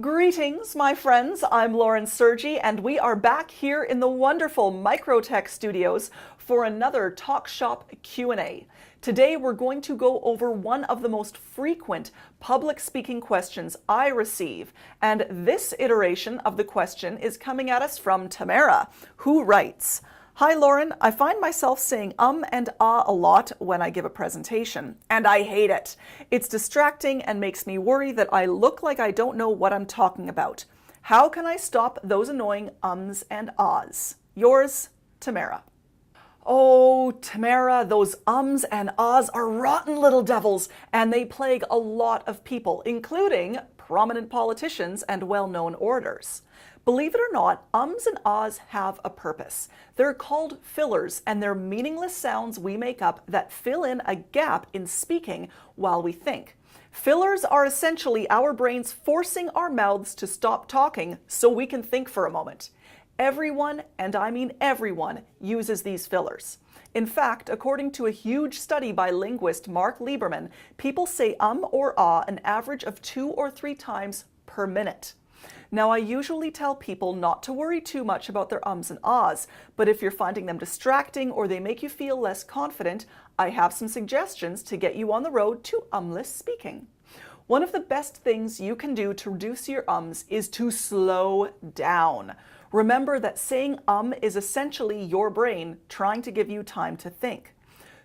Greetings, my friends. I'm Lauren Sergi, and we are back here in the wonderful Microtech Studios for another Talk Shop Q&A. Today, we're going to go over one of the most frequent public speaking questions I receive, and this iteration of the question is coming at us from Tamara, who writes, "Hi Lauren, I find myself saying and ah a lot when I give a presentation, and I hate it. It's distracting and makes me worry that I look like I don't know what I'm talking about. How can I stop those annoying ums and ahs? Yours, Tamara." Oh, Tamara, those ums and ahs are rotten little devils, and they plague a lot of people, including prominent politicians and well-known orators. Believe it or not, ums and ahs have a purpose. They're called fillers, and they're meaningless sounds we make up that fill in a gap in speaking while we think. Fillers are essentially our brains forcing our mouths to stop talking so we can think for a moment. Everyone, and I mean everyone, uses these fillers. In fact, according to a huge study by linguist Mark Lieberman, people say or ah an average of 2 or 3 times per minute. Now, I usually tell people not to worry too much about their ums and ahs, but if you're finding them distracting or they make you feel less confident, I have some suggestions to get you on the road to umless speaking. One of the best things you can do to reduce your ums is to slow down. Remember that saying is essentially your brain trying to give you time to think.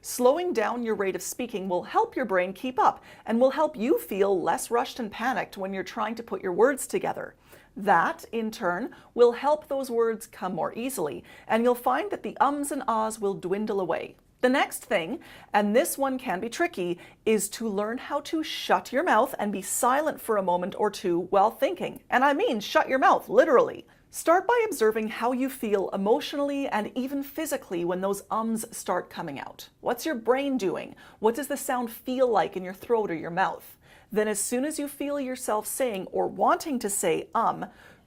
Slowing down your rate of speaking will help your brain keep up and will help you feel less rushed and panicked when you're trying to put your words together. That, in turn, will help those words come more easily, and you'll find that the ums and ahs will dwindle away. The next thing, and this one can be tricky, is to learn how to shut your mouth and be silent for a moment or two while thinking. And I mean shut your mouth, literally. Start by observing how you feel emotionally and even physically when those ums start coming out. What's your brain doing? What does the sound feel like in your throat or your mouth? Then as soon as you feel yourself saying or wanting to say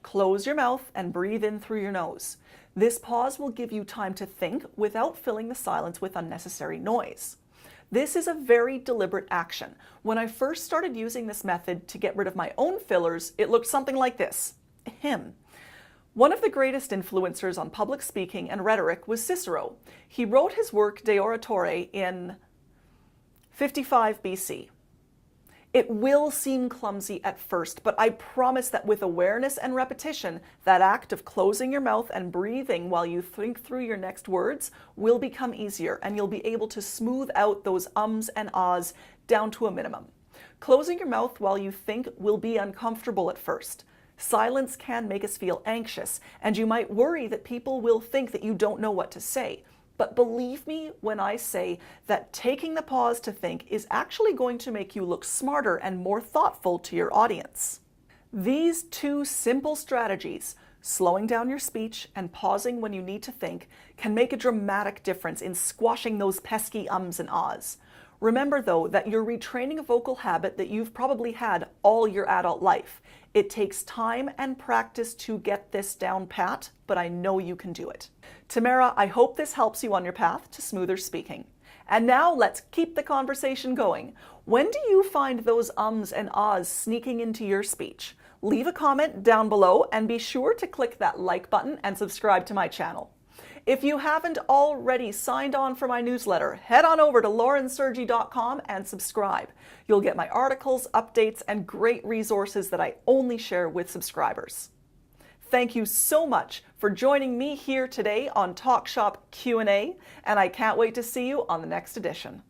close your mouth and breathe in through your nose. This pause will give you time to think without filling the silence with unnecessary noise. This is a very deliberate action. When I first started using this method to get rid of my own fillers, it looked something like this. Ahem. One of the greatest influencers on public speaking and rhetoric was Cicero. He wrote his work De Oratore in 55 BC. It will seem clumsy at first, but I promise that with awareness and repetition, that act of closing your mouth and breathing while you think through your next words will become easier, and you'll be able to smooth out those ums and ahs down to a minimum. Closing your mouth while you think will be uncomfortable at first. Silence can make us feel anxious, and you might worry that people will think that you don't know what to say. But believe me when I say that taking the pause to think is actually going to make you look smarter and more thoughtful to your audience. These two simple strategies, slowing down your speech and pausing when you need to think, can make a dramatic difference in squashing those pesky ums and ahs. Remember, though, that you're retraining a vocal habit that you've probably had all your adult life. It takes time and practice to get this down pat, but I know you can do it. Tamara, I hope this helps you on your path to smoother speaking. And now let's keep the conversation going. When do you find those ums and ahs sneaking into your speech? Leave a comment down below and be sure to click that like button and subscribe to my channel. If you haven't already signed on for my newsletter, head on over to laurensergi.com and subscribe. You'll get my articles, updates, and great resources that I only share with subscribers. Thank you so much for joining me here today on Talk Shop Q&A, and I can't wait to see you on the next edition.